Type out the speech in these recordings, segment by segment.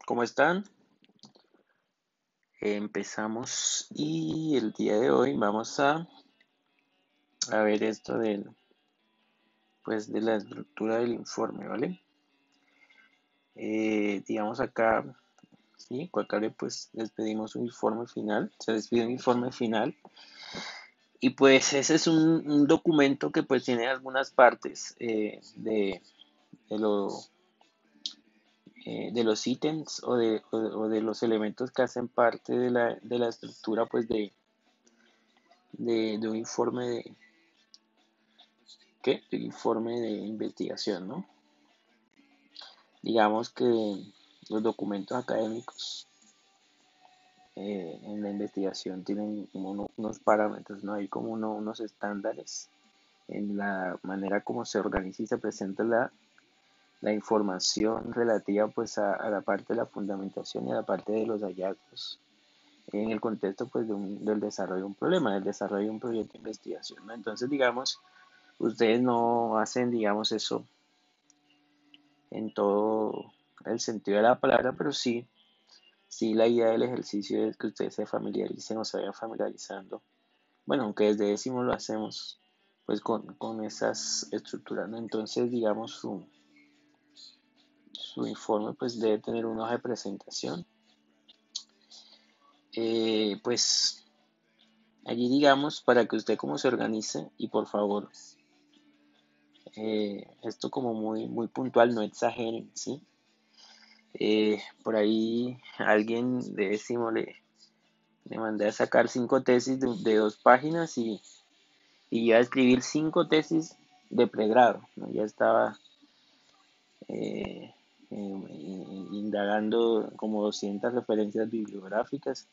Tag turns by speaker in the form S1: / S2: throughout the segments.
S1: ¿Cómo están? Empezamos y el día de hoy vamos a ver esto de la estructura del informe, ¿vale? Digamos acá, sí, acá pues les pedimos un informe final, se les pide un informe final y pues ese es un documento que pues tiene algunas partes de lo, de los ítems o de los elementos que hacen parte de la estructura pues de un informe de informe de investigación, ¿no? Digamos que los documentos académicos en la investigación tienen como unos parámetros, ¿no? Hay como unos estándares en la manera como se organiza y se presenta la información relativa pues a la parte de la fundamentación y a la parte de los hallazgos en el contexto pues del desarrollo de un problema, del desarrollo de un proyecto de investigación, ¿no? Entonces, digamos, ustedes no hacen, digamos, eso en todo el sentido de la palabra, pero sí la idea del ejercicio es que ustedes se familiaricen o se vayan familiarizando. Bueno, aunque desde décimo lo hacemos pues con esas estructuras, ¿no? Entonces, digamos, su informe pues debe tener una hoja de presentación. Pues allí digamos para que usted como se organice y por favor, esto como muy puntual, no exageren, ¿sí? Por ahí alguien de décimo le mandé a sacar 5 tesis de 2 páginas y iba a escribir 5 tesis de pregrado, ¿no? Ya estaba eh, indagando como 200 referencias bibliográficas,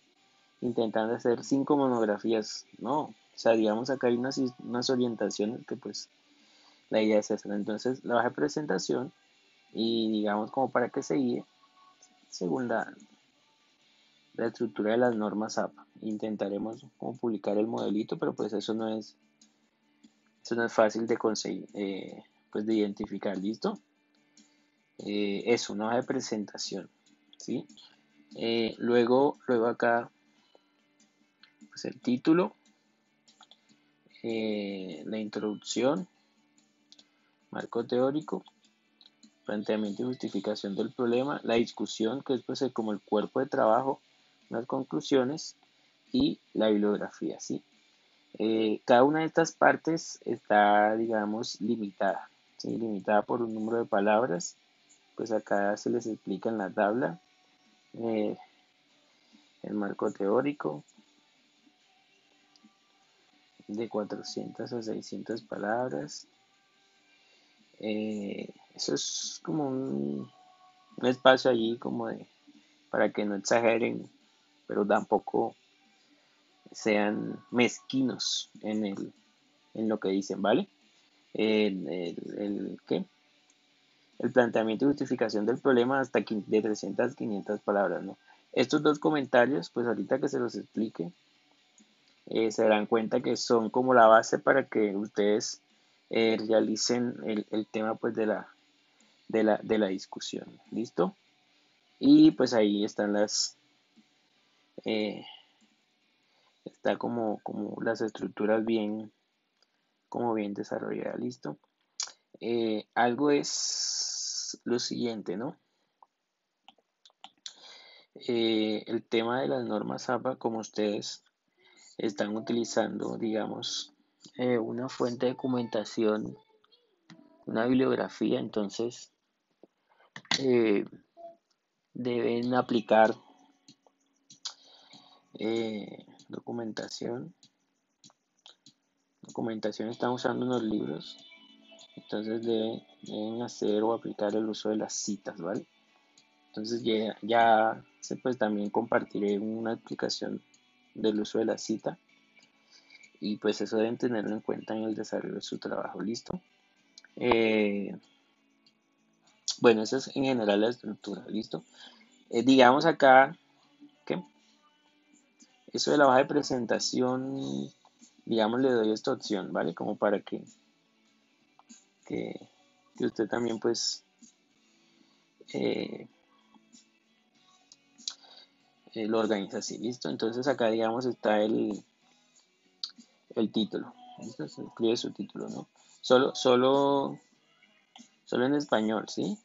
S1: intentando hacer 5 monografías, ¿no? O sea, digamos acá hay unas orientaciones que pues la idea es hacer. Entonces, la hoja de presentación y digamos como para que se guíe según la estructura de las normas APA. Intentaremos como publicar el modelito, pero pues eso no es fácil de conseguir, pues de identificar, ¿listo? Es una hoja de presentación, ¿sí? Luego acá, pues el título, la introducción, marco teórico, planteamiento y justificación del problema, la discusión, que es pues como el cuerpo de trabajo, las conclusiones y la bibliografía, ¿sí? Cada una de estas partes está, digamos, limitada, ¿sí? Limitada por un número de palabras, pues acá se les explica en la tabla eh, el marco teórico de 400 a 600 palabras. Eso es como un espacio allí como para que no exageren, pero tampoco sean mezquinos en lo que dicen, ¿vale? ¿Qué? El planteamiento y justificación del problema hasta de 300 a 500 palabras, ¿no? Estos dos comentarios, pues ahorita que se los explique, se darán cuenta que son como la base para que ustedes realicen el tema pues de la discusión, ¿listo? Y pues ahí están eh, está como las estructuras como bien desarrolladas, ¿listo? Algo es lo siguiente, ¿no? El tema de las normas APA, como ustedes están utilizando, digamos, una fuente de documentación, una bibliografía, entonces eh, deben aplicar documentación. Documentación están usando unos libros, entonces deben hacer o aplicar el uso de las citas, ¿vale? Entonces ya pues también compartiré una explicación del uso de la cita y pues eso deben tenerlo en cuenta en el desarrollo de su trabajo, ¿listo? Eh, bueno, esa es en general la estructura, ¿listo? Digamos acá que eso de la hoja de presentación, digamos, le doy esta opción, ¿vale? Como para que usted también pues eh, lo organiza así, ¿listo? Entonces acá, digamos, está el título. ¿Listo? Se escribe su título, ¿no? Solo en español, ¿sí?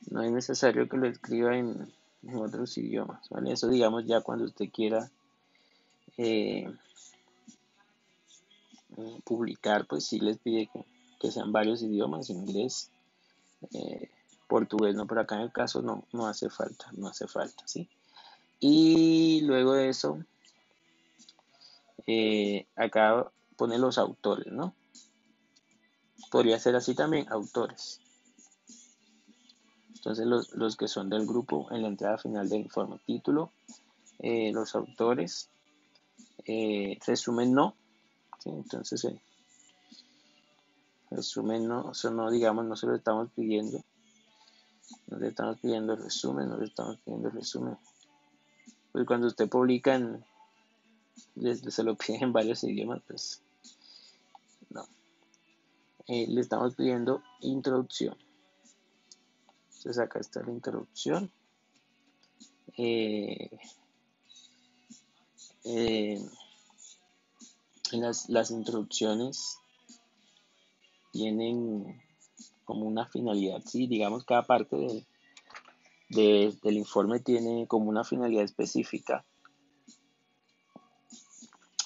S1: No es necesario que lo escriba en otros idiomas, ¿vale? Eso, digamos, ya cuando usted quiera eh, publicar, pues sí les pide que sean varios idiomas, inglés, eh, portugués, no, pero acá en el caso no hace falta, no hace falta, ¿sí? Y luego de eso, acá pone los autores, ¿no? Podría ser así también, autores. Entonces los que son del grupo en la entrada final del informe, título, los autores, resumen no, ¿sí? Entonces resumen no, eso no, digamos, no se lo estamos pidiendo, no le estamos pidiendo resumen, no le estamos pidiendo resumen. Pues cuando usted publica se lo piden en varios idiomas, pues no. Le estamos pidiendo introducción. Entonces acá está la introducción. Eh, eh, las introducciones tienen como una finalidad, ¿sí? Digamos, cada parte del informe tiene como una finalidad específica.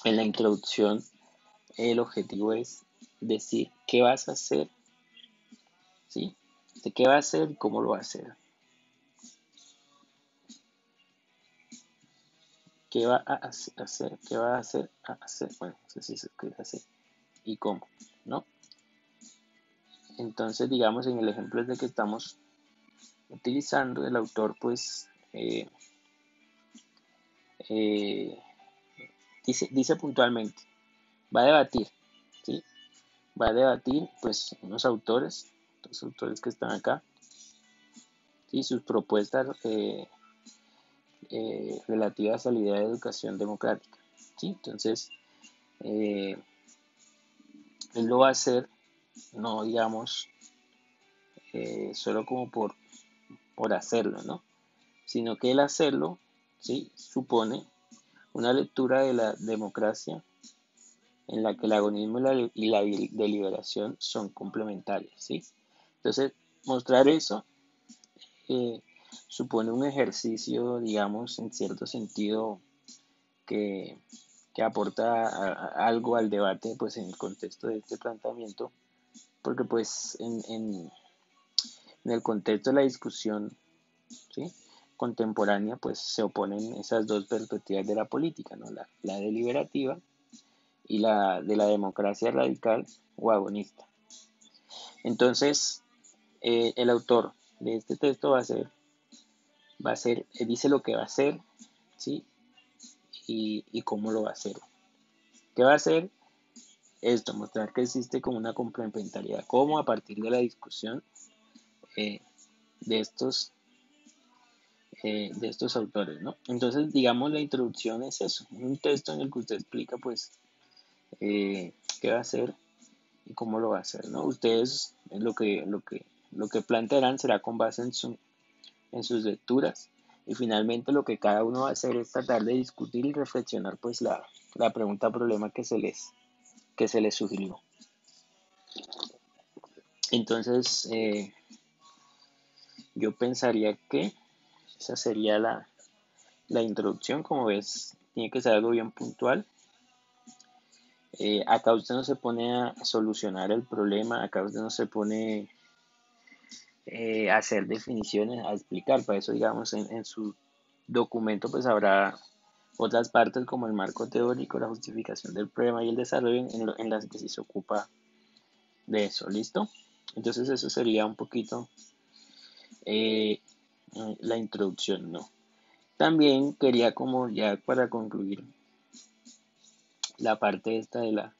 S1: En la introducción, el objetivo es decir qué vas a hacer, ¿sí? De qué va a hacer y cómo lo va a hacer. ¿Qué va a hacer? ¿Qué va a hacer? Bueno, no sé si se escribe así. ¿Y cómo? ¿No? Entonces, digamos, en el ejemplo de que estamos utilizando, el autor, pues, eh, dice puntualmente, va a debatir, ¿sí? Va a debatir, pues, unos autores, los autores que están acá, ¿sí? Sus propuestas relativas a la idea de educación democrática, ¿sí? Entonces, él lo va a hacer, no digamos, solo como por hacerlo, ¿no? Sino que el hacerlo, ¿sí? Supone una lectura de la democracia en la que el agonismo y la deliberación son complementarios, ¿sí? Entonces, mostrar eso eh, supone un ejercicio, digamos, en cierto sentido, que, que aporta algo al debate, pues, en el contexto de este planteamiento, porque, pues, en el contexto de la discusión, ¿sí? Contemporánea, pues, se oponen esas dos perspectivas de la política, ¿no? La deliberativa y la de la democracia radical o agonista. Entonces, el autor de este texto dice lo que va a hacer, ¿sí? Y cómo lo va a hacer. ¿Qué va a hacer? Esto, mostrar que existe como una complementariedad, como a partir de la discusión eh, de de estos autores, ¿no? Entonces, digamos, la introducción es eso, un texto en el que usted explica, pues, qué va a hacer y cómo lo va a hacer, ¿no? Ustedes lo que plantearán será con base en sus lecturas y finalmente lo que cada uno va a hacer es tratar de discutir y reflexionar, pues, la pregunta problema que se les sugirió. Entonces, yo pensaría que esa sería la introducción. Como ves, tiene que ser algo bien puntual. Acá usted no se pone a solucionar el problema, acá usted no se pone a hacer definiciones, a explicar. Para eso, digamos, en su documento pues habrá otras partes como el marco teórico, la justificación del problema y el desarrollo en las que sí se ocupa de eso. ¿Listo? Entonces eso sería un poquito eh, la introducción, ¿no? También quería, como ya para concluir la parte esta de la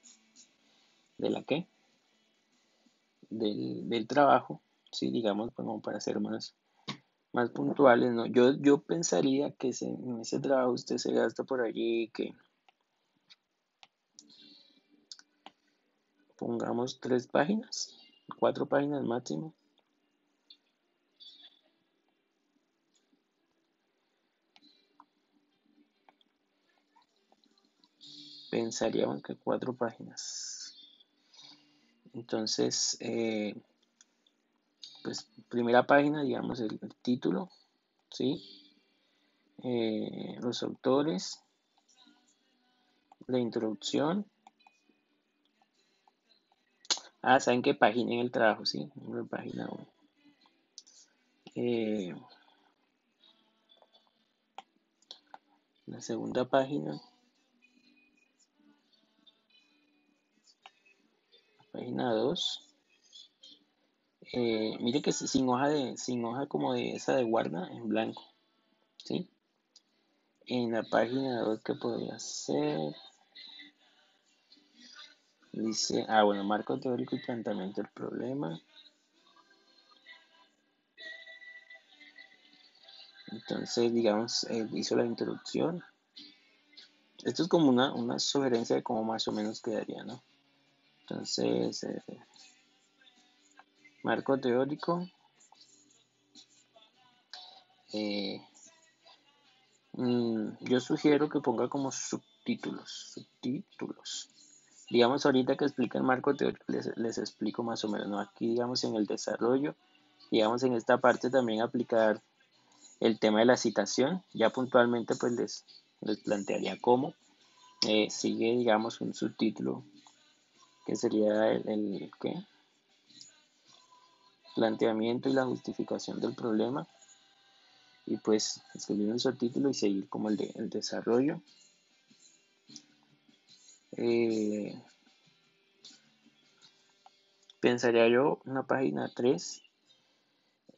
S1: ¿qué? Del trabajo, sí, digamos, como para ser más puntuales, ¿no? Yo pensaría que en ese trabajo usted se gasta por allí, que pongamos 3 páginas, 4 páginas máximo. pensaríamos que 4 páginas. Entonces, pues primera página, digamos el título, ¿sí? Los autores, la introducción. ¿Saben qué página en el trabajo? Sí, una página 1. La segunda página, página 2. Mire que sin hoja como de esa de guarda, en blanco, ¿sí? En la página 2, ¿qué podría ser? Dice, bueno, marco teórico y planteamiento del problema. Entonces, digamos, hizo la introducción. Esto es como una sugerencia de cómo más o menos quedaría, ¿no? Entonces, marco teórico. Yo sugiero que ponga como subtítulos. Digamos, ahorita que explica el marco teórico, les explico más o menos, ¿no? Aquí, digamos, en el desarrollo, digamos, en esta parte también aplicar el tema de la citación. Ya puntualmente, pues les plantearía cómo. Sigue, digamos, un subtítulo que sería el ¿qué? Planteamiento y la justificación del problema. Y pues escribir un subtítulo y seguir como el desarrollo. Pensaría yo una página 3,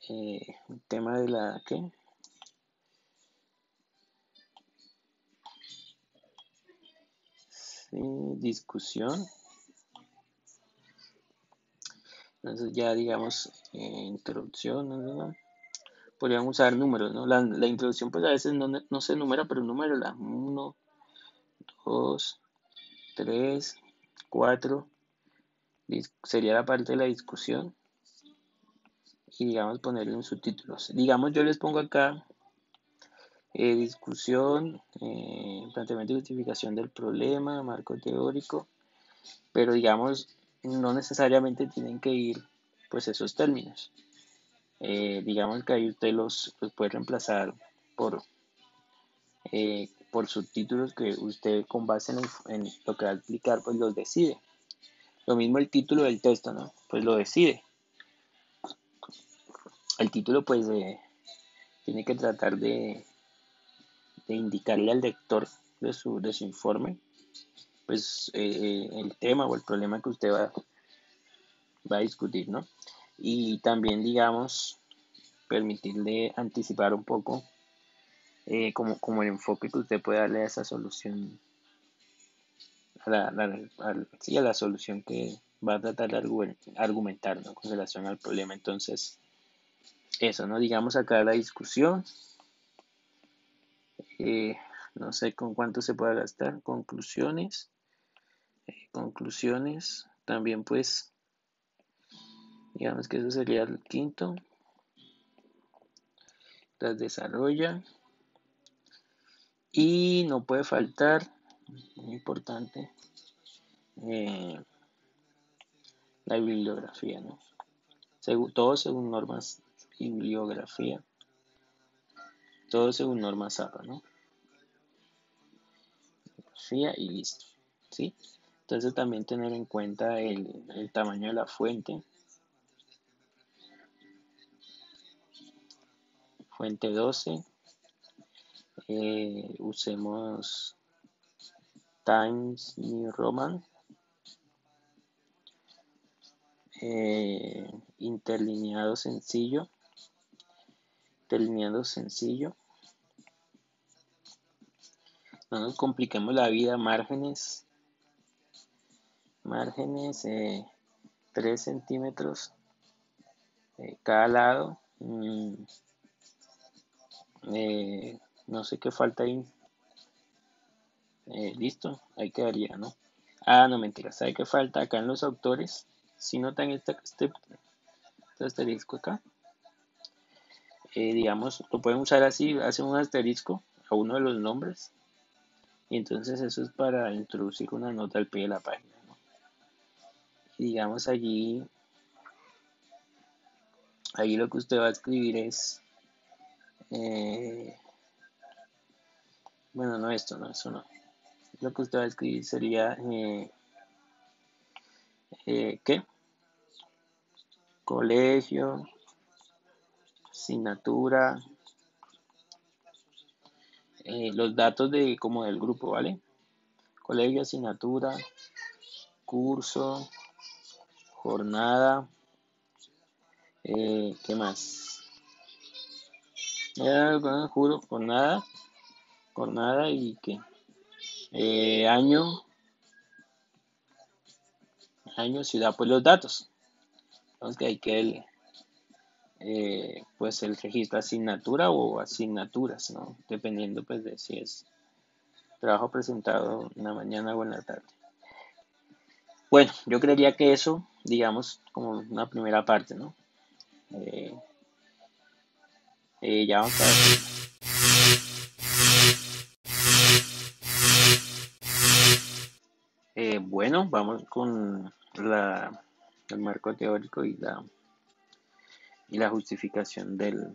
S1: el tema de la ¿qué? Sí, discusión. Entonces ya digamos introducción, ¿no? Podrían usar números, ¿no? La introducción pues a veces no se numera, pero número la 1, 2, 3, 4, sería la parte de la discusión y digamos ponerle un subtítulos. Digamos yo les pongo acá discusión, planteamiento y justificación del problema, marco teórico, pero digamos no necesariamente tienen que ir pues esos términos. Digamos que ahí usted los puede reemplazar por, por subtítulos que usted con base en lo que va a explicar pues los decide. Lo mismo el título del texto, ¿no? Pues lo decide. El título pues tiene que tratar de indicarle al lector de su informe pues el tema o el problema que usted va a discutir, ¿no? Y también digamos permitirle anticipar un poco como el enfoque que usted puede darle a esa solución, sí, a la solución que va a tratar de argumentar, ¿no? Con relación al problema. Entonces, eso, ¿no? Digamos acá la discusión, eh, no sé con cuánto se pueda gastar, conclusiones, también pues, digamos que eso sería el quinto, las desarrolla y no puede faltar, muy importante, eh, la bibliografía, ¿no? Todo según normas bibliografía, todo según normas APA, ¿no? Bibliografía y listo, ¿sí? Entonces también tener en cuenta el tamaño de la fuente, fuente 12, usemos Times New Roman, interlineado sencillo, no nos compliquemos la vida, márgenes, 3 centímetros cada lado, no sé qué falta ahí, listo, ahí quedaría, ¿no? No, mentira, ¿sabe qué falta acá en los autores? Si notan este asterisco acá, digamos, lo pueden usar así, hacen un asterisco a uno de los nombres Y entonces eso es para introducir una nota al pie de la página, ¿no? Y digamos allí lo que usted va a escribir es, eh, bueno, no esto, no, eso no. Lo que usted va a escribir sería, ¿qué? Colegio, asignatura, los datos de como del grupo, ¿vale? Colegio, asignatura, curso, jornada, ¿qué más? Juro, jornada y qué, año, ciudad, pues los datos. Entonces que hay que pues el registro asignatura o asignaturas, ¿no? Dependiendo pues de si es trabajo presentado en la mañana o en la tarde. Bueno, yo creería que eso, digamos, como una primera parte, ¿no? Eh, ya vamos a ver. Bueno, vamos con el marco teórico y la justificación del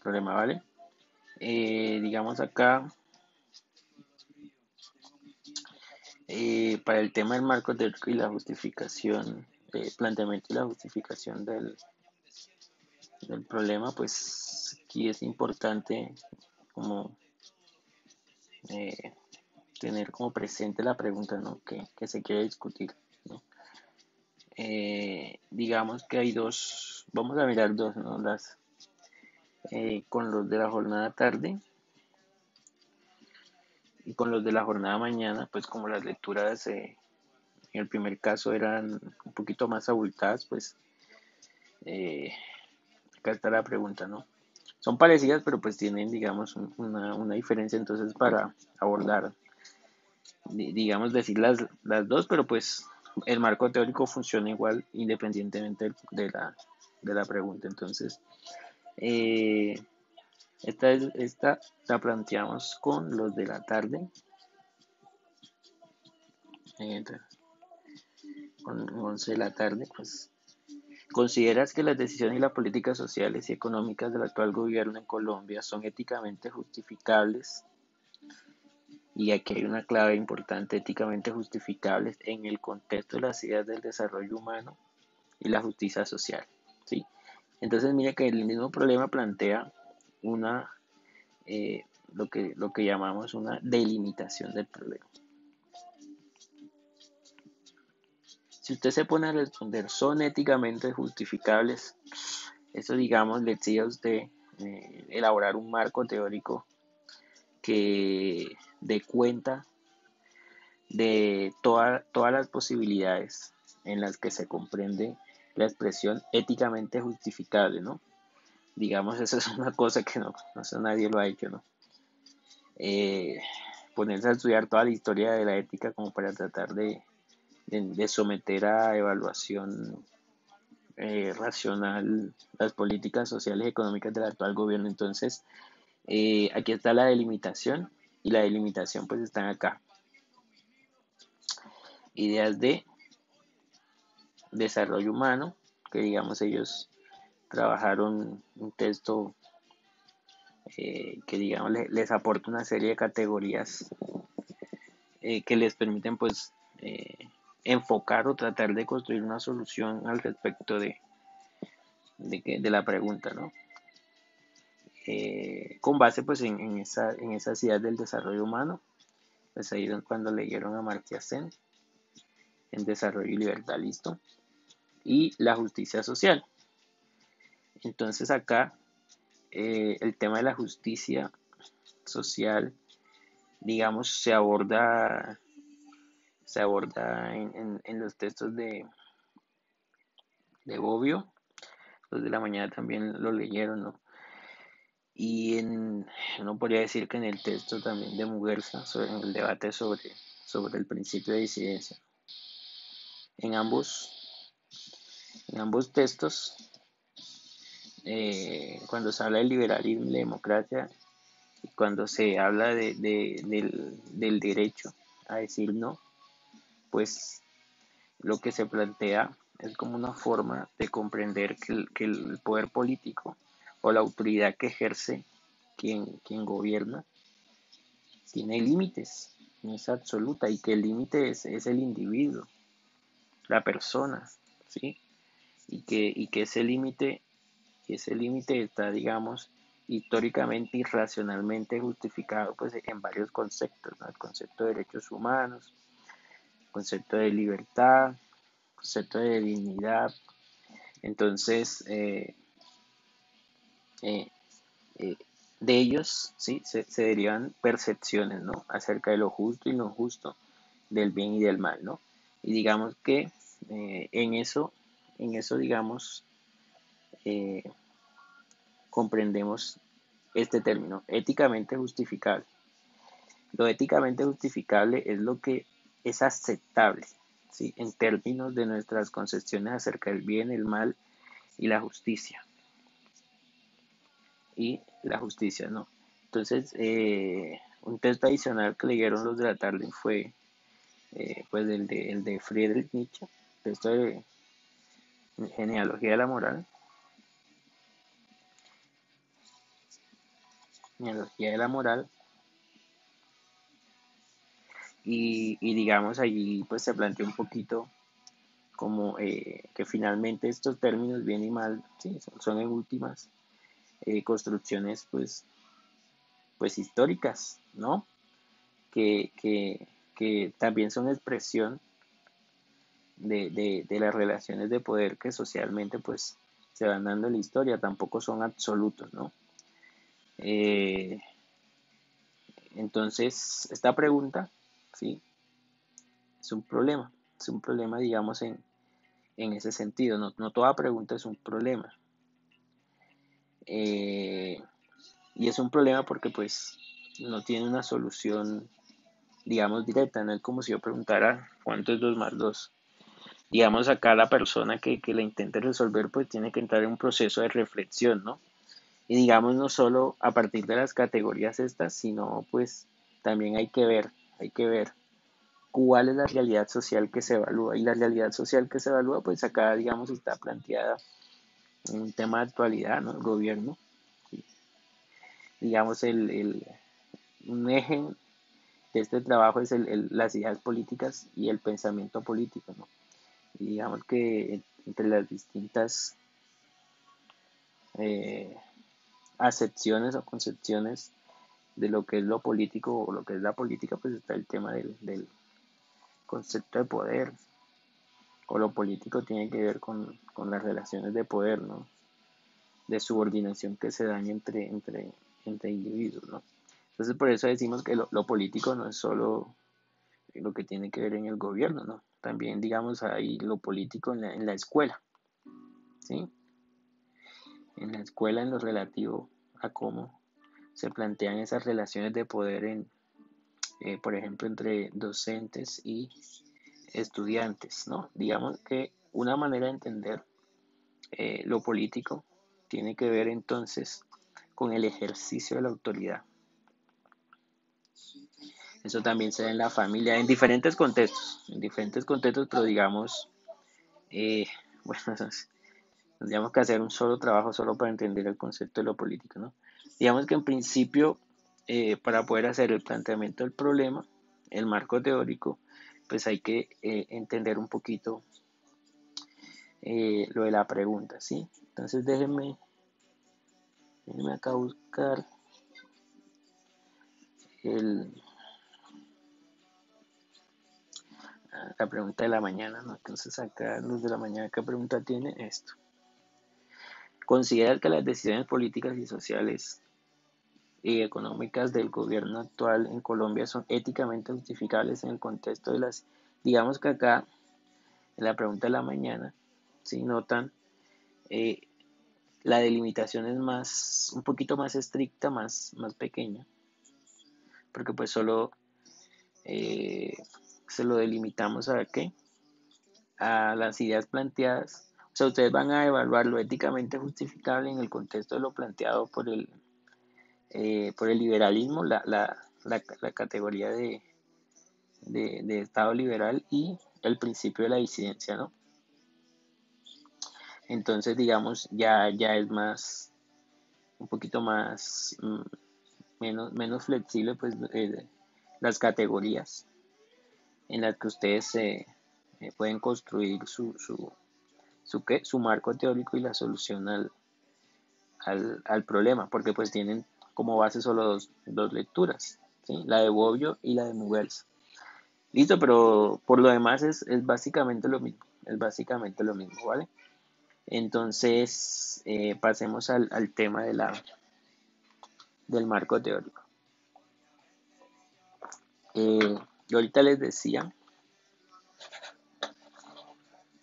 S1: problema, ¿vale? Digamos acá, para el tema del marco teórico y la justificación, planteamiento y la justificación del problema, pues aquí es importante como eh, tener como presente la pregunta, ¿no? que se quiere discutir, ¿no? Digamos que hay dos, vamos a mirar dos, ¿no? Con los de la jornada tarde y con los de la jornada mañana, pues como las lecturas en el primer caso eran un poquito más abultadas, pues eh, acá está la pregunta, ¿no? Son parecidas, pero pues tienen, digamos, una diferencia entonces para abordar, digamos, decir las dos, pero pues el marco teórico funciona igual independientemente de la pregunta. Entonces, eh, esta la planteamos con los de la tarde, eh, con 11 de la tarde, pues ¿consideras que las decisiones y las políticas sociales y económicas del actual gobierno en Colombia son éticamente justificables? Y aquí hay una clave importante: éticamente justificables en el contexto de las ideas del desarrollo humano y la justicia social, ¿sí? Entonces, mire que el mismo problema plantea una, lo que llamamos una delimitación del problema. Si usted se pone a responder, ¿son éticamente justificables? Eso, digamos, le exige a usted elaborar un marco teórico que dé cuenta de todas las posibilidades en las que se comprende la expresión éticamente justificable, ¿no? Digamos, eso es una cosa que no sé, nadie lo ha hecho, ¿no? Eh, Ponerse a estudiar toda la historia de la ética como para tratar de someter a evaluación racional las políticas sociales y económicas del actual gobierno. Entonces, aquí está la delimitación, y la delimitación pues están acá. Ideas de desarrollo humano, que digamos ellos trabajaron un texto que digamos les aporta una serie de categorías que les permiten pues enfocar o tratar de construir una solución al respecto de la pregunta, ¿no? Con base pues en esas ideas del desarrollo humano, pues ahí es cuando leyeron a Amartya Sen en Desarrollo y Libertad, listo, y la justicia social. Entonces acá el tema de la justicia social, digamos, se aborda en los textos de Bobbio. Los de la mañana también lo leyeron, ¿no? Y uno podría decir que en el texto también de Muguerza, en el debate sobre el principio de disidencia. En ambos textos, cuando se habla de liberalismo y la democracia, Y cuando se habla del derecho a decir no, pues lo que se plantea es como una forma de comprender que el poder político o la autoridad que ejerce quien gobierna tiene límites, no es absoluta, y que el límite es el individuo, la persona, ¿sí? Y que ese límite está, digamos, históricamente y racionalmente justificado pues en varios conceptos, ¿no? El concepto de derechos humanos, el concepto de libertad, el concepto de dignidad. Entonces, eh, eh, de ellos, ¿sí? Se derivan percepciones, ¿no? Acerca de lo justo y no justo, del bien y del mal, ¿no? Y digamos que en eso, digamos, eh, comprendemos este término, éticamente justificable. Lo éticamente justificable es lo que es aceptable, ¿sí? En términos de nuestras concepciones acerca del bien, el mal y la justicia. Y la justicia, ¿no? Entonces, un texto adicional que leyeron los de la tarde fue pues el de Friedrich Nietzsche, texto de genealogía de la moral, genealogía de la moral, y digamos allí pues se plantea un poquito como que finalmente estos términos bien y mal, sí, son en últimas construcciones pues históricas, ¿no? Que, que, que también son expresión de las relaciones de poder que socialmente pues se van dando en la historia, tampoco son absolutos, ¿no? Eh, entonces, esta pregunta, ¿sí? Es un problema, digamos, en ese sentido, no toda pregunta es un problema. Eh, y es un problema porque pues no tiene una solución, digamos, directa, no es como si yo preguntara cuánto es 2 más 2. Digamos, acá la persona que la intente resolver pues tiene que entrar en un proceso de reflexión, ¿no? Y digamos, no solo a partir de las categorías estas, sino pues también hay que ver cuál es la realidad social que se evalúa. Y la realidad social que se evalúa, pues acá, digamos, está planteada en un tema de actualidad, ¿no? El gobierno, digamos, un eje de este trabajo es las ideas políticas y el pensamiento político, ¿no? Y digamos que entre las distintas eh, acepciones o concepciones de lo que es lo político o lo que es la política, pues está el tema del concepto de poder, o lo político tiene que ver con las relaciones de poder, ¿no? De subordinación que se dan entre individuos, ¿no? Entonces por eso decimos que lo político no es solo lo que tiene que ver en el gobierno, ¿no? También, digamos, hay lo político en la escuela, ¿sí? En la escuela, en lo relativo a cómo se plantean esas relaciones de poder por ejemplo, entre docentes y estudiantes, ¿no? Digamos que una manera de entender lo político tiene que ver entonces con el ejercicio de la autoridad. Eso también se da en la familia, en diferentes contextos, pero digamos, eh, bueno, tendríamos que hacer un solo trabajo solo para entender el concepto de lo político, ¿no? Digamos que en principio, para poder hacer el planteamiento del problema, el marco teórico, pues hay que entender un poquito lo de la pregunta, ¿sí? Entonces déjenme acá buscar el, la pregunta de la mañana, ¿no? Entonces acá, luz de la mañana, ¿qué pregunta tiene esto? Considera que las decisiones políticas y sociales y económicas del gobierno actual en Colombia son éticamente justificables en el contexto de las, digamos que acá, en la pregunta de la mañana, si notan, eh, la delimitación es un poquito más estricta, más pequeña, porque pues solo eh, se lo delimitamos a qué, a las ideas planteadas. O sea, ustedes van a evaluar lo éticamente justificable en el contexto de lo planteado por por el liberalismo, la categoría de Estado liberal y el principio de la disidencia, ¿no? Entonces, digamos, ya es más, un poquito más, menos flexible, pues, las categorías en las que ustedes pueden construir su marco teórico y la solución al problema, porque pues tienen como base solo dos lecturas, ¿sí? La de Bobbio y la de Mugels. Listo, pero por lo demás es básicamente lo mismo, es básicamente lo mismo, ¿vale? Entonces, pasemos al tema del marco teórico. Yo ahorita les decía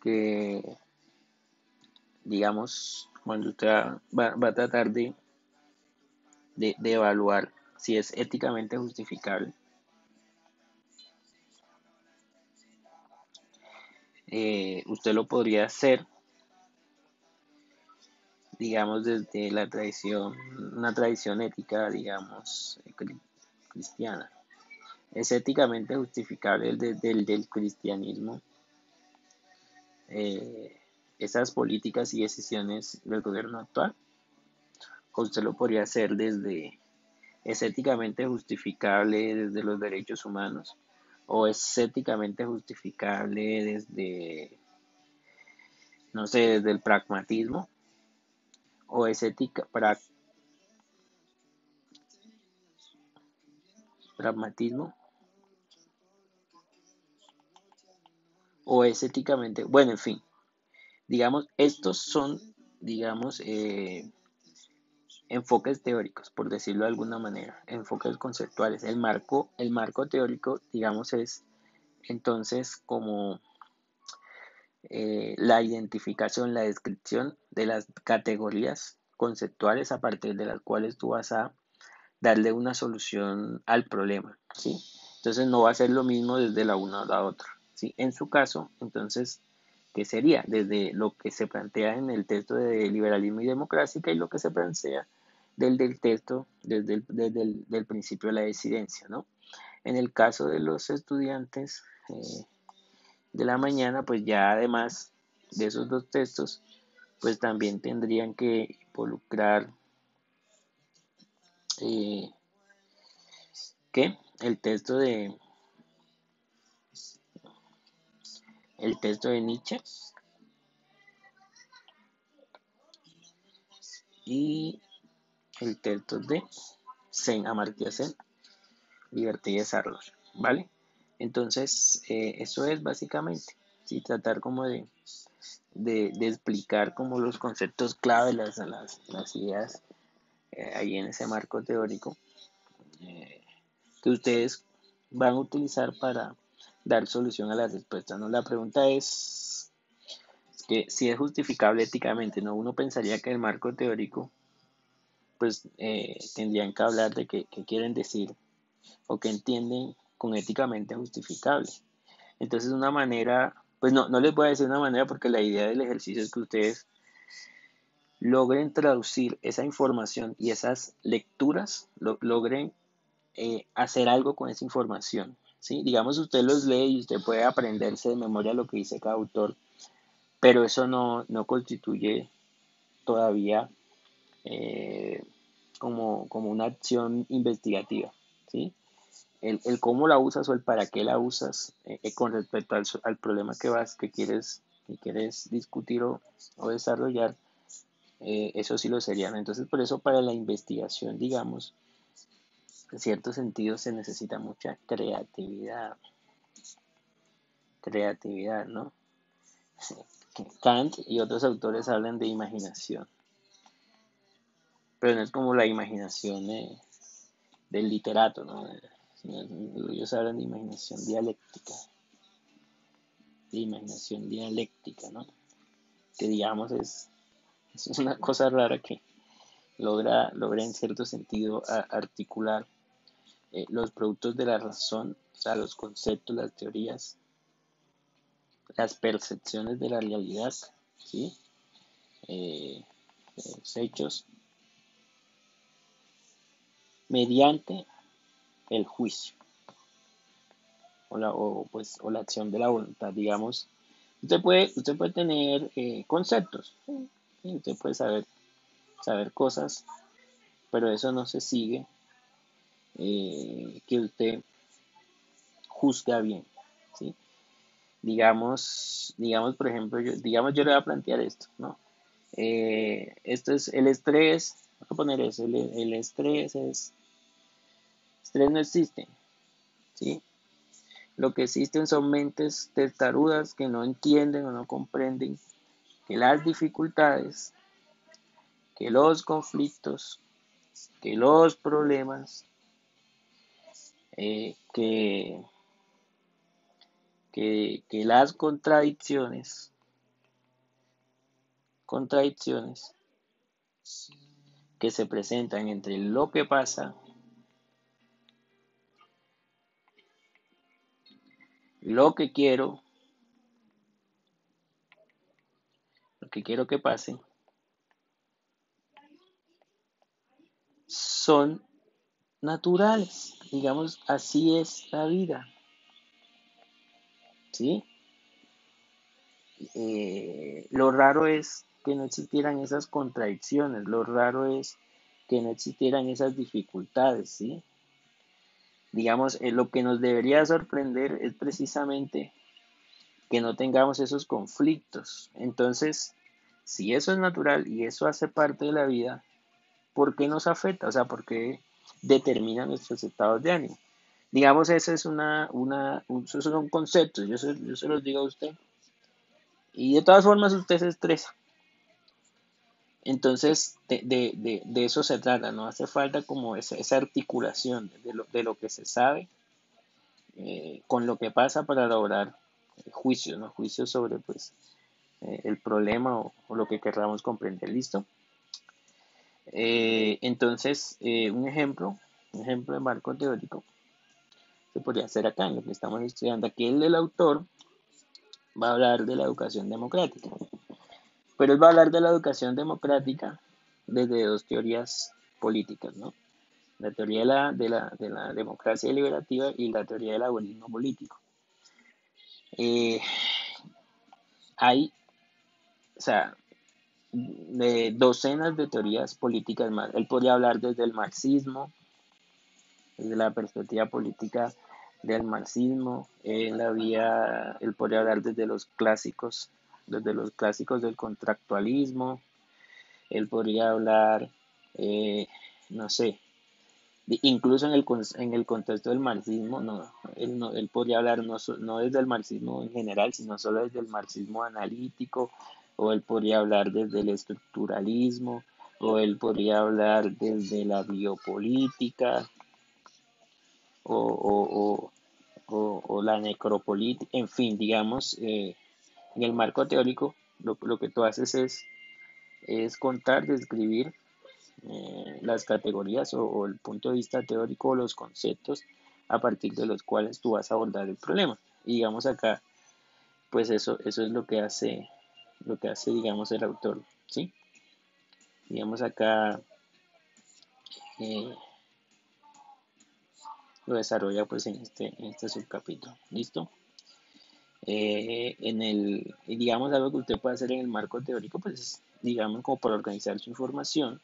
S1: que, digamos, cuando usted va a tratar de evaluar si es éticamente justificable, usted lo podría hacer, digamos, desde una tradición ética, digamos, cristiana. Es éticamente justificable desde el del cristianismo, eh, esas políticas y decisiones del gobierno actual. O usted lo podría hacer es éticamente justificable desde los derechos humanos, o es éticamente justificable desde, no sé, desde el pragmatismo, o es pragmatismo, o es éticamente, bueno, en fin, digamos, estos son, digamos, enfoques teóricos, por decirlo de alguna manera, enfoques conceptuales. El marco teórico, digamos, es entonces como la identificación, la descripción de las categorías conceptuales a partir de las cuales tú vas a darle una solución al problema, ¿sí? Entonces no va a ser lo mismo desde la una a la otra, ¿sí? En su caso, entonces, ¿qué sería? Desde lo que se plantea en el texto de liberalismo y democracia y lo que se plantea del texto del principio de la disidencia, ¿no? En el caso de los estudiantes de la mañana, pues ya además de esos dos textos, pues también tendrían que involucrar eh, ¿qué? El texto de Nietzsche y el texto de Sen, Amartya Sen, Libertad y Desarrollo, ¿vale? Entonces, eso es básicamente, ¿sí? Tratar como de explicar como los conceptos clave, las ideas ahí en ese marco teórico eh, que ustedes van a utilizar para dar solución a la respuesta, ¿no? La pregunta es que si es justificable éticamente, ¿no? Uno pensaría que el marco teórico, pues tendrían que hablar de qué quieren decir o qué entienden con éticamente justificable. Entonces una manera, pues no les voy a decir una manera porque la idea del ejercicio es que ustedes logren traducir esa información y esas lecturas, logren hacer algo con esa información, ¿sí? Digamos, usted los lee y usted puede aprenderse de memoria lo que dice cada autor, pero eso no constituye todavía eh, como una acción investigativa, ¿sí? El cómo la usas o el para qué la usas con respecto al problema que quieres discutir o desarrollar, eso sí lo serían. Entonces, por eso para la investigación, digamos, en cierto sentido se necesita mucha creatividad, ¿no? Kant y otros autores hablan de imaginación, pero no es como la imaginación del literato, ¿no? Ellos hablan de imaginación dialéctica, ¿no? Que digamos es una cosa rara que logra en cierto sentido articular los productos de la razón, o sea, los conceptos, las teorías, las percepciones de la realidad, ¿sí? Los hechos mediante el juicio o la acción de la voluntad, digamos. Usted puede tener conceptos, ¿sí? Sí, usted puede saber cosas, pero eso no se sigue que usted juzga bien, ¿sí? Digamos, por ejemplo, yo le voy a plantear esto, ¿no? Esto es el estrés, voy a poner eso, el estrés no existe, ¿sí? Lo que existen son mentes testarudas que no entienden o no comprenden que las dificultades, que los conflictos, que los problemas, que las contradicciones que se presentan entre lo que pasa, lo que quiero, lo que quiero que pase, son naturales. Digamos, así es la vida, ¿sí? Lo raro es que no existieran esas contradicciones, lo raro es que no existieran esas dificultades, ¿sí? Digamos, lo que nos debería sorprender es precisamente que no tengamos esos conflictos. Entonces, si eso es natural y eso hace parte de la vida, ¿por qué nos afecta? O sea, ¿por qué determina nuestros estados de ánimo? Digamos, ese es esos son conceptos, yo se los digo a usted. Y de todas formas usted se estresa. Entonces, de eso se trata, ¿no? Hace falta como esa articulación de lo que se sabe con lo que pasa para lograr juicios, ¿no? Juicios sobre, pues, el problema o lo que querramos comprender. ¿Listo? Entonces, un ejemplo de marco teórico se podría hacer acá en lo que estamos estudiando. Aquí el autor va a hablar de la educación democrática, pero él va a hablar de la educación democrática desde dos teorías políticas, ¿no? La teoría de la democracia deliberativa y la teoría del agonismo político. Eh, hay, o sea, de docenas de teorías políticas más. Él podría hablar desde el marxismo, desde la perspectiva política del marxismo. Él podría hablar desde los clásicos del contractualismo. Él podría hablar, no sé, incluso en el contexto del marxismo, él podría hablar no desde el marxismo en general, sino solo desde el marxismo analítico, o él podría hablar desde el estructuralismo, o él podría hablar desde la biopolítica, o, o, o la necropolítica, en fin, digamos, en el marco teórico, lo que tú haces es contar, describir las categorías o el punto de vista teórico o los conceptos a partir de los cuales tú vas a abordar el problema. Y digamos acá, pues eso es lo que hace, digamos, el autor, ¿sí? Digamos acá eh, lo desarrolla pues en este subcapítulo, ¿listo? Digamos, algo que usted puede hacer en el marco teórico, pues, digamos, como para organizar su información,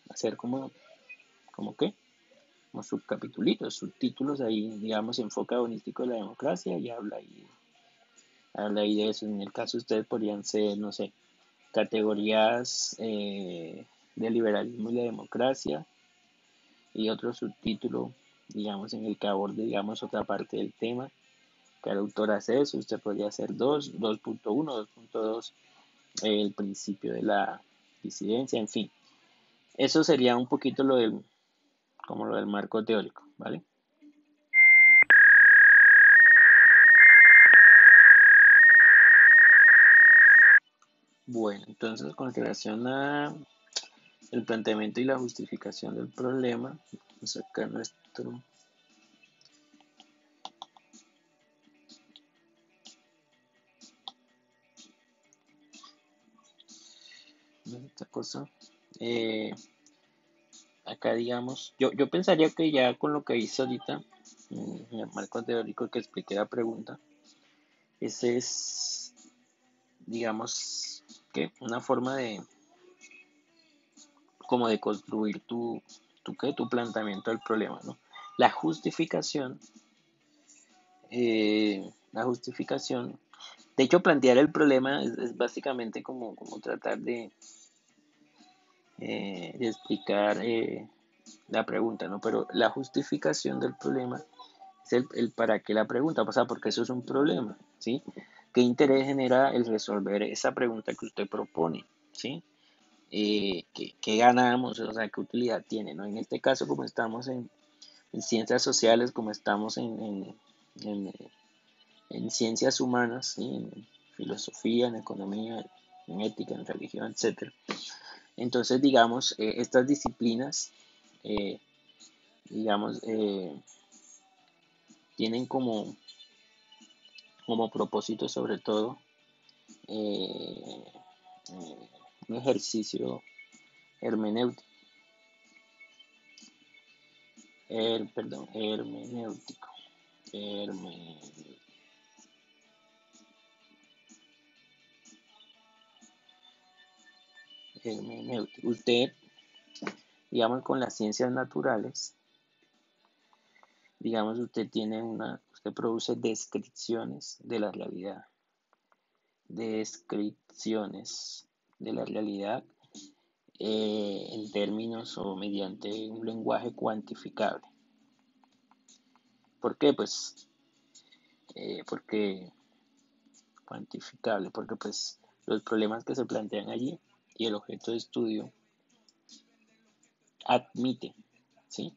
S1: hacer como qué, como subcapitulitos, subtítulos ahí, digamos, enfoque agonístico de la democracia y habla ahí de eso. En el caso de ustedes podrían ser, no sé, categorías de liberalismo y la democracia y otro subtítulo, digamos, en el que aborde, digamos, otra parte del tema. Cada autor hace eso, usted podría hacer 2.1, 2.2, el principio de la disidencia, en fin. Eso sería un poquito como lo del marco teórico, ¿vale? Bueno, entonces con relación a el planteamiento y la justificación del problema, vamos a sacar esta cosa. acá digamos, yo pensaría que ya con lo que hice ahorita, en el marco teórico que expliqué la pregunta, ese es, digamos, que una forma de, como de construir tu planteamiento del problema, ¿no? La justificación, la justificación, de hecho, plantear el problema es básicamente como tratar de explicar la pregunta, ¿no? Pero la justificación del problema es el para qué la pregunta, o sea, porque eso es un problema, ¿sí? ¿Qué interés genera el resolver esa pregunta que usted propone, ¿sí? ¿Qué ganamos? O sea, ¿qué utilidad tiene, ¿no? En este caso, como estamos en ciencias sociales, como estamos en, en ciencias humanas, ¿sí? En filosofía, en economía, en ética, en religión, etcétera. Entonces, digamos, estas disciplinas, eh, digamos, tienen como propósito sobre todo eh, eh, un ejercicio hermenéutico, hermenéutico, herme- hermenéutico. Usted, digamos, con las ciencias naturales, digamos, usted produce descripciones de la realidad, descripciones de la realidad en términos o mediante un lenguaje cuantificable. ¿Por qué? Pues porque cuantificable, porque pues los problemas que se plantean allí y el objeto de estudio admite, ¿sí?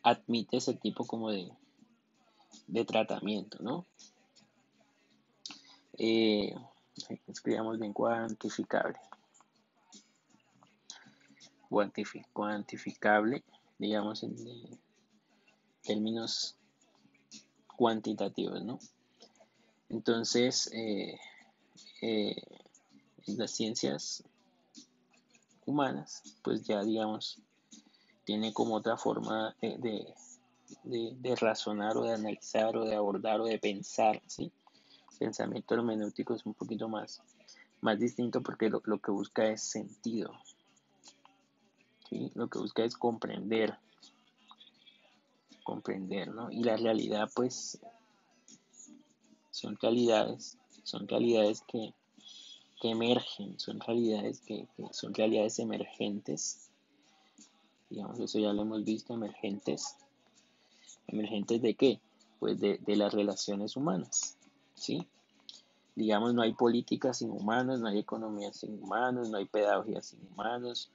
S1: Admite ese tipo como de tratamiento, ¿no? Eh, escribamos bien cuantificable, cuantificable, digamos en términos cuantitativos, ¿no? Entonces, eh, en las ciencias humanas, pues ya digamos, tiene como otra forma de razonar o de analizar o de abordar o de pensar, ¿sí? El pensamiento hermenéutico es un poquito más distinto porque lo que busca es sentido, ¿sí? Lo que busca es comprender, ¿no? Y la realidad, pues, son realidades que emergen, son realidades emergentes, digamos, eso ya lo hemos visto, emergentes. ¿Emergentes de qué? Pues de las relaciones humanas, ¿sí? Digamos, no hay política sin humanos, no hay economía sin humanos, no hay pedagogía sin humanos,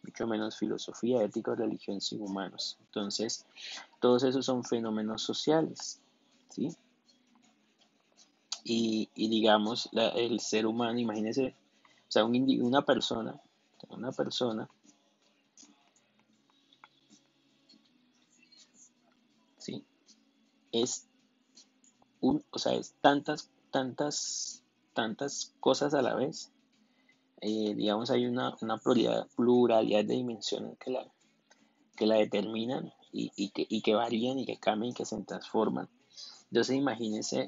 S1: mucho menos filosofía, ética o religión sin humanos. Entonces, todos esos son fenómenos sociales, ¿sí? Y digamos, el ser humano, imagínese, o sea, una persona, ¿sí? Es o sea, es tantas cosas a la vez. Digamos, hay una pluralidad de dimensiones que la determinan y que varían y que cambian y que se transforman. Entonces, imagínense,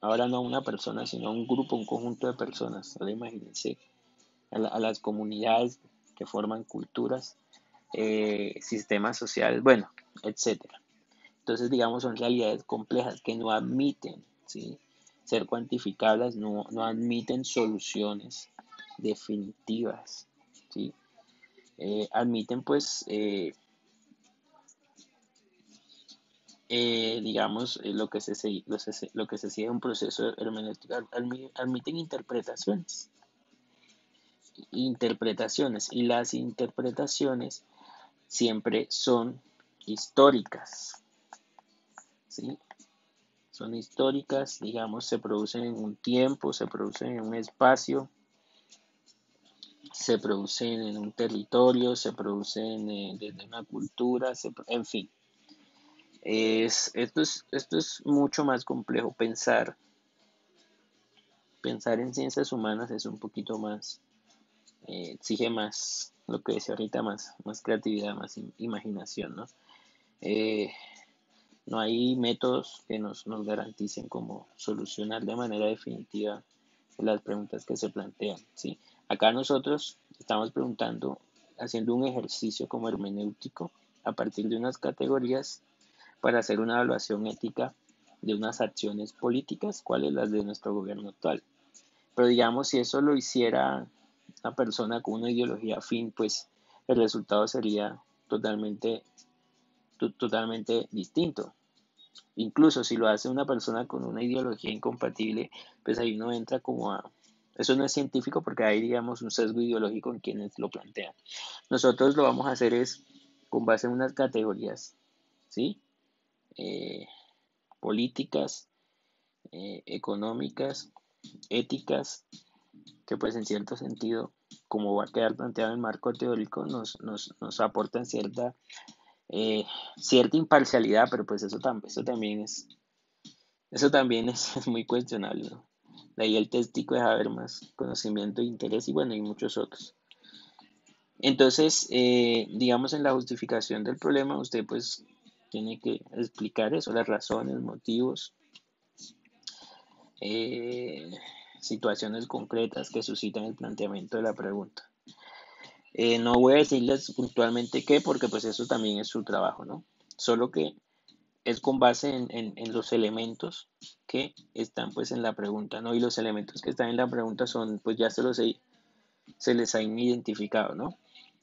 S1: ahora no a una persona, sino a un grupo, un conjunto de personas. Ahora imagínense a las comunidades que forman culturas, sistemas sociales, bueno, etcétera. Entonces, digamos, son realidades complejas que no admiten, ¿sí? Ser cuantificables, no admiten soluciones definitivas, ¿sí? Admiten, pues, digamos, lo que se sigue un proceso hermenéutico, admiten interpretaciones, y las interpretaciones siempre son históricas, ¿sí? Son históricas, digamos, se producen en un tiempo, se producen en un espacio, se producen en un territorio, se producen desde una cultura, en fin. Esto es mucho más complejo. Pensar en ciencias humanas es un poquito más, exige lo que decía ahorita, más creatividad, más imaginación, ¿no? Eh, no hay métodos que nos garanticen como solucionar de manera definitiva las preguntas que se plantean, ¿sí? Acá nosotros estamos preguntando, haciendo un ejercicio como hermenéutico a partir de unas categorías para hacer una evaluación ética de unas acciones políticas, cuáles las de nuestro gobierno actual. Pero digamos, si eso lo hiciera una persona con una ideología afín, pues el resultado sería totalmente distinto. Incluso si lo hace una persona con una ideología incompatible, pues ahí no entra como a... Eso no es científico porque hay, digamos, un sesgo ideológico en quienes lo plantean. Nosotros lo vamos a hacer es con base en unas categorías, ¿sí? Eh, políticas, económicas, éticas, que pues en cierto sentido, como va a quedar planteado en el marco teórico, nos aportan eh, cierta imparcialidad, pero pues eso también es, es muy cuestionable, ¿no? De ahí el téstico es haber más conocimiento e interés y bueno, y muchos otros. Entonces, digamos en la justificación del problema, usted pues tiene que explicar eso, las razones, motivos, eh, situaciones concretas que suscitan el planteamiento de la pregunta. No voy a decirles puntualmente qué, porque pues eso también es su trabajo, ¿no? Solo que es con base en los elementos que están pues en la pregunta, ¿no? Y los elementos que están en la pregunta son, pues ya se les han identificado, ¿no?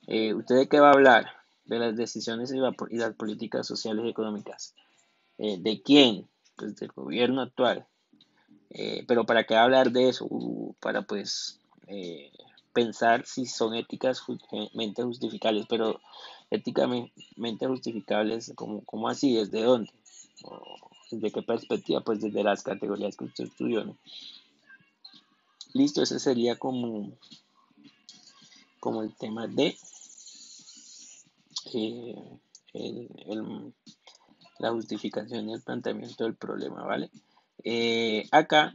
S1: ¿Usted de qué va a hablar? De las decisiones y las políticas sociales y económicas. ¿De quién? Pues del gobierno actual. Pero ¿para qué hablar de eso? Para pues pensar si son éticamente justificables, pero éticamente justificables, ¿cómo así? ¿Desde dónde? ¿O ¿Desde qué perspectiva? Pues desde las categorías que usted estudió, ¿no? Listo, ese sería como el tema de eh, el- el- la justificación y el planteamiento del problema, ¿vale? Acá,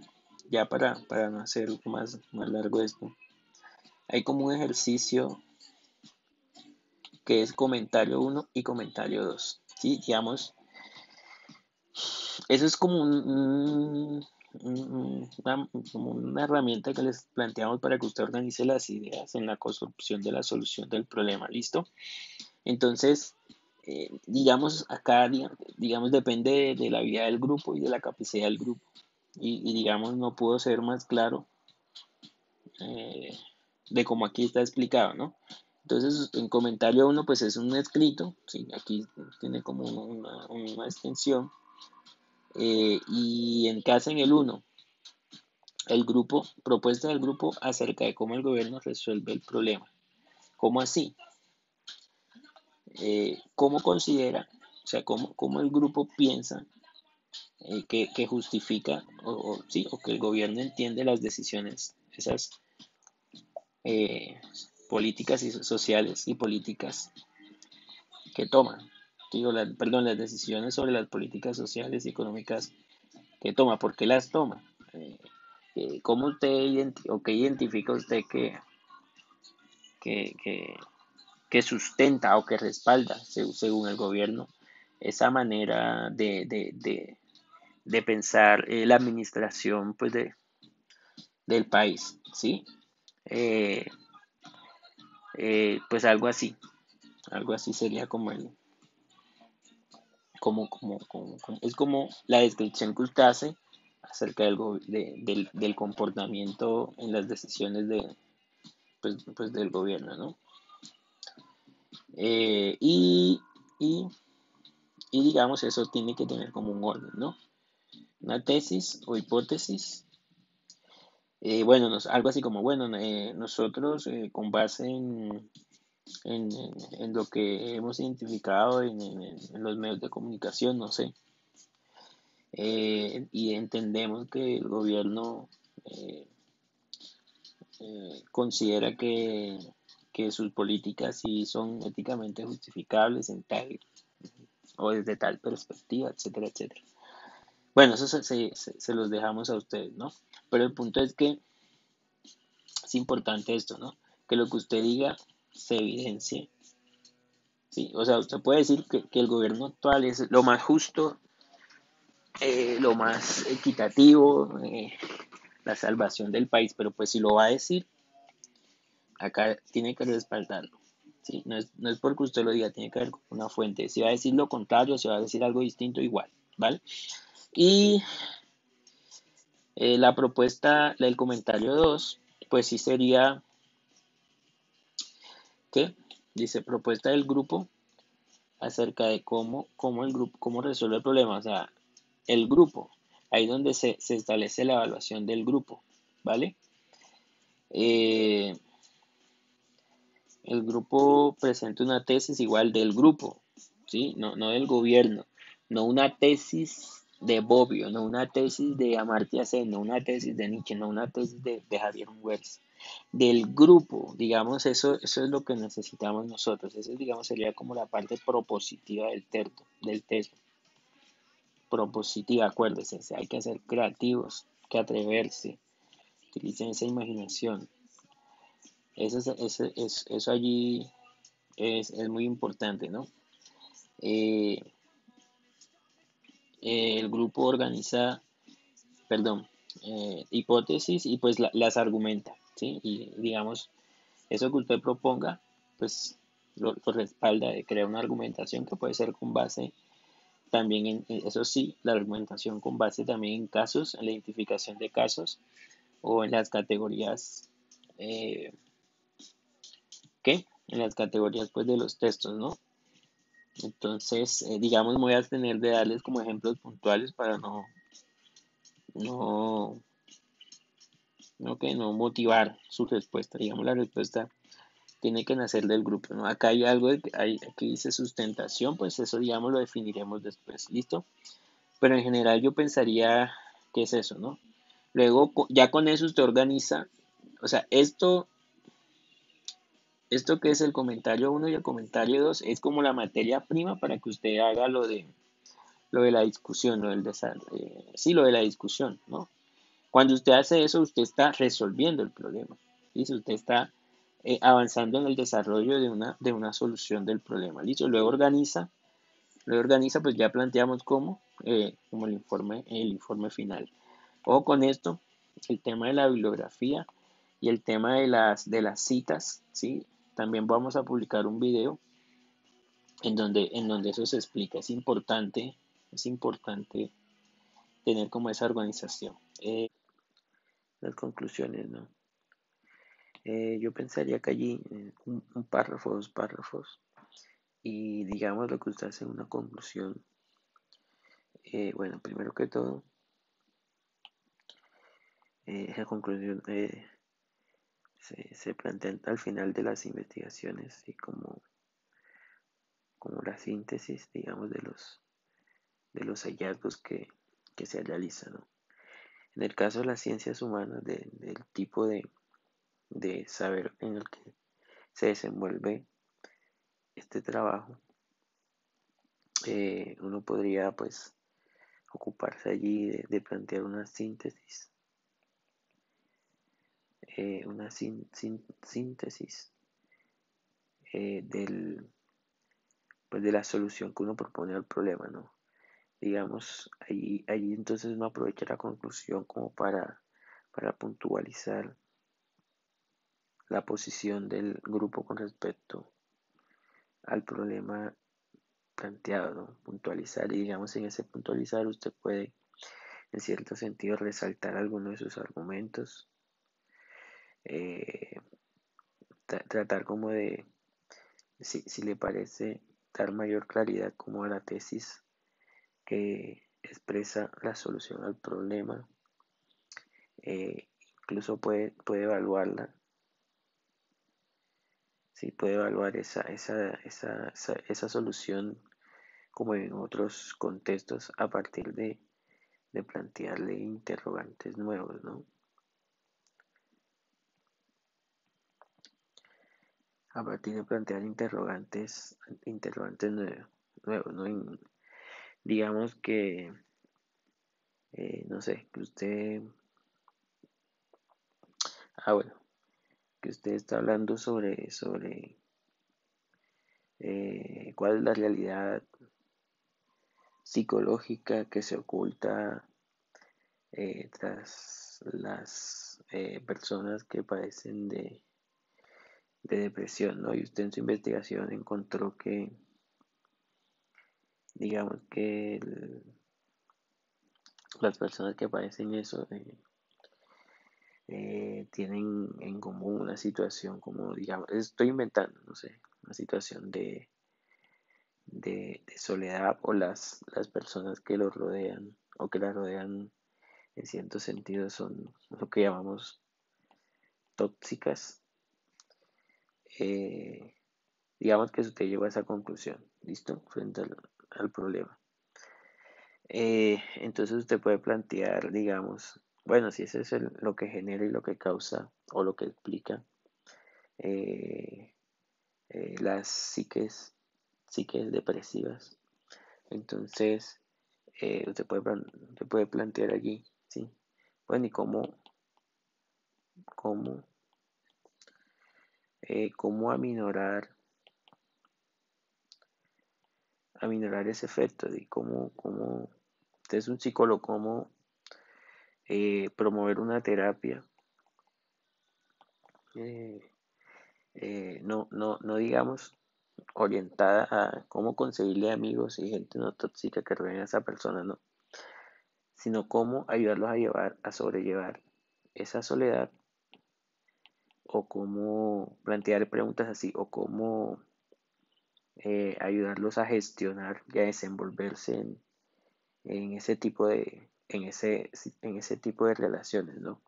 S1: ya para no hacer más largo esto, hay como un ejercicio que es comentario uno y comentario 2. ¿Sí? Digamos, eso es como como una herramienta que les planteamos para que usted organice las ideas en la construcción de la solución del problema. ¿Listo? Entonces, digamos, acá, digamos, depende de la habilidad del grupo y de la capacidad del grupo. Y digamos, no puedo ser más claro eh, de cómo aquí está explicado, ¿no? Entonces, en comentario uno, pues es un escrito, ¿sí? Aquí tiene como una extensión. Y en casa en el uno, propuesta del grupo acerca de cómo el gobierno resuelve el problema. ¿Cómo así? ¿Cómo considera, o sea, cómo el grupo piensa que justifica sí, o que el gobierno entiende las decisiones, esas eh, políticas y sociales y políticas que toman, digo, perdón, las decisiones sobre las políticas sociales y económicas que toma, ¿por qué las toma? Eh, ¿Cómo usted o qué identifica usted que, que, que sustenta o que respalda, según el gobierno, esa manera de pensar la administración pues, del país? ¿Sí? Eh, pues algo así sería como es como la descripción que usted hace acerca del comportamiento en las decisiones pues, del gobierno, ¿no? Eh, y, y, y digamos, eso tiene que tener como un orden, ¿no? Una tesis o hipótesis. Bueno, algo así como, bueno, nosotros con base en, en lo que hemos identificado en los medios de comunicación, no sé, y entendemos que el gobierno eh, considera que sus políticas sí son éticamente justificables en tal o desde tal perspectiva, etcétera, etcétera. Bueno, eso se los dejamos a ustedes, ¿no? Pero el punto es que es importante esto, ¿no? Que lo que usted diga se evidencie. ¿Sí? O sea, usted puede decir que el gobierno actual es lo más justo, lo más equitativo, la salvación del país, pero pues si lo va a decir, acá tiene que respaldarlo. ¿Sí? No es porque usted lo diga, tiene que haber una fuente. Si va a decir lo contrario, si va a decir algo distinto, igual, ¿vale? Y la propuesta del comentario 2 pues sí sería, ¿qué? Dice propuesta del grupo acerca de cómo el grupo, cómo resuelve el problema, o sea, el grupo, ahí donde se establece la evaluación del grupo, ¿vale? Eh, el grupo presenta una tesis igual del grupo, ¿sí? No del gobierno, no una tesis de Bobbio, no una tesis de Amartya Sen, no una tesis de Nietzsche, no una tesis de Javier Wers, del grupo, digamos, eso es lo que necesitamos nosotros, eso digamos sería como la parte propositiva del texto, propositiva, acuérdese, hay que ser creativos, que atreverse, utilicen esa imaginación, eso allí es muy importante, ¿no? Eh, el grupo organiza, perdón, hipótesis y pues las argumenta, ¿sí? Y digamos, eso que usted proponga, pues lo respalda de crear una argumentación que puede ser con base también eso sí, la argumentación con base también en casos, en la identificación de casos o en las categorías, eh, ¿qué? En las categorías pues de los textos, ¿no? Entonces, digamos, voy a tener de darles como ejemplos puntuales para no, no motivar su respuesta. Digamos, la respuesta tiene que nacer del grupo, ¿no? Acá hay algo que dice sustentación, pues eso, digamos, lo definiremos después, ¿listo? Pero en general yo pensaría que es eso, ¿no? Luego, ya con eso usted organiza, o sea, esto que es el comentario uno y el comentario 2 es como la materia prima para que usted haga lo de la discusión, sí, lo de la discusión, ¿no? Cuando usted hace eso, usted está resolviendo el problema. ¿Listo? Usted está avanzando en el desarrollo de una solución del problema. ¿Listo? Luego organiza, pues ya planteamos como el informe final. O con esto, el tema de la bibliografía y el tema de las citas, ¿sí? También vamos a publicar un video en donde eso se explica. Es importante tener como esa organización. Las conclusiones, ¿no? Yo pensaría que allí un párrafo, 2 párrafos, y digamos lo que usted hace en una conclusión. Bueno, primero que todo, esa conclusión se plantea al final de las investigaciones y como la síntesis, digamos, de los hallazgos que se realizan, ¿no? En el caso de las ciencias humanas, del tipo de saber en el que se desenvuelve este trabajo, uno podría pues ocuparse allí de plantear una síntesis, síntesis pues de la solución que uno propone al problema, ¿no? Digamos, allí entonces uno aprovecha la conclusión como para puntualizar la posición del grupo con respecto al problema planteado, ¿no? Puntualizar, y digamos en ese puntualizar usted puede en cierto sentido resaltar algunos de sus argumentos, eh, tratar como de, si le parece, dar mayor claridad como a la tesis que expresa la solución al problema, eh, incluso puede evaluarla, sí, puede evaluar esa solución como en otros contextos a partir de plantearle interrogantes nuevos, ¿no? A partir de plantear interrogantes nuevos, ¿no? Digamos que, no sé, bueno, que usted está hablando sobre cuál es la realidad psicológica que se oculta tras las personas que padecen de depresión, ¿no? Y usted en su investigación encontró que, digamos que las personas que padecen eso tienen en común una situación como, digamos, estoy inventando, no sé, una situación de soledad, o las personas que lo rodean o que la rodean en cierto sentido son lo que llamamos tóxicas. Eh, digamos que eso te lleva a esa conclusión, ¿listo? Frente al problema. Entonces usted puede plantear, digamos, bueno, si ese es lo que genera y lo que causa o lo que explica eh, las psiques depresivas, entonces usted puede plantear allí, ¿sí? Bueno, ¿y cómo, cómo aminorar ese efecto? ¿Y cómo, usted es un psicólogo, cómo promover una terapia? eh, no digamos orientada a cómo conseguirle amigos y gente no tóxica que rodeen a esa persona, no, sino cómo ayudarlos a sobrellevar esa soledad, o cómo plantear preguntas así, o cómo ayudarlos a gestionar y a desenvolverse en ese tipo en ese tipo de relaciones, ¿no?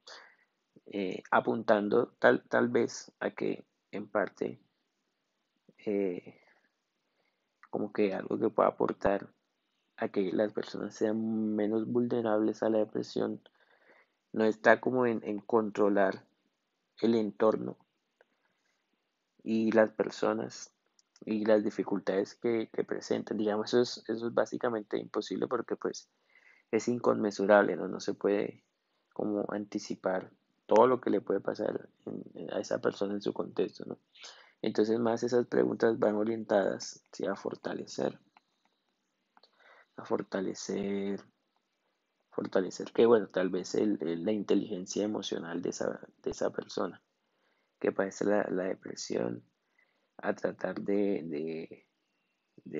S1: Apuntando tal vez a que en parte eh, como que algo que pueda aportar a que las personas sean menos vulnerables a la depresión no está como en controlar el entorno y las personas y las dificultades que presentan. Digamos, eso es básicamente imposible porque pues es inconmensurable, ¿no? No se puede como anticipar todo lo que le puede pasar a esa persona en su contexto, ¿no? Entonces más esas preguntas van orientadas, ¿sí? A fortalecer que, bueno, tal vez la inteligencia emocional de esa persona que padece la depresión, a tratar de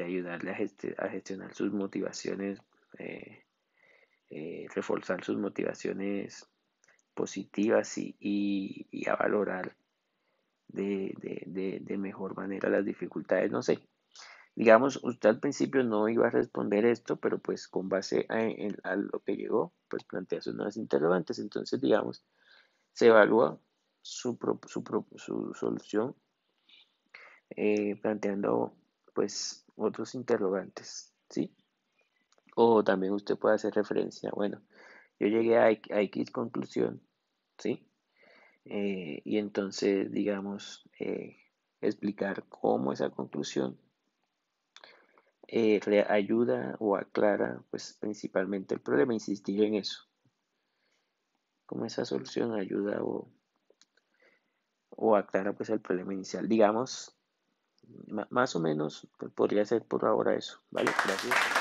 S1: ayudarle a gestionar sus motivaciones, eh, reforzar sus motivaciones positivas y a valorar de mejor manera las dificultades. No sé, digamos, usted al principio no iba a responder esto, pero pues con base a lo que llegó, pues plantea sus nuevas interrogantes. Entonces, digamos, se evalúa su solución planteando pues otros interrogantes, ¿sí? O también usted puede hacer referencia, bueno, yo llegué a X conclusión, ¿sí? Y entonces, digamos, explicar cómo esa conclusión ayuda o aclara, pues principalmente el problema, insistir en eso, cómo esa solución ayuda o aclara pues el problema inicial. Digamos, más o menos, pues, podría ser por ahora eso, ¿vale? Gracias.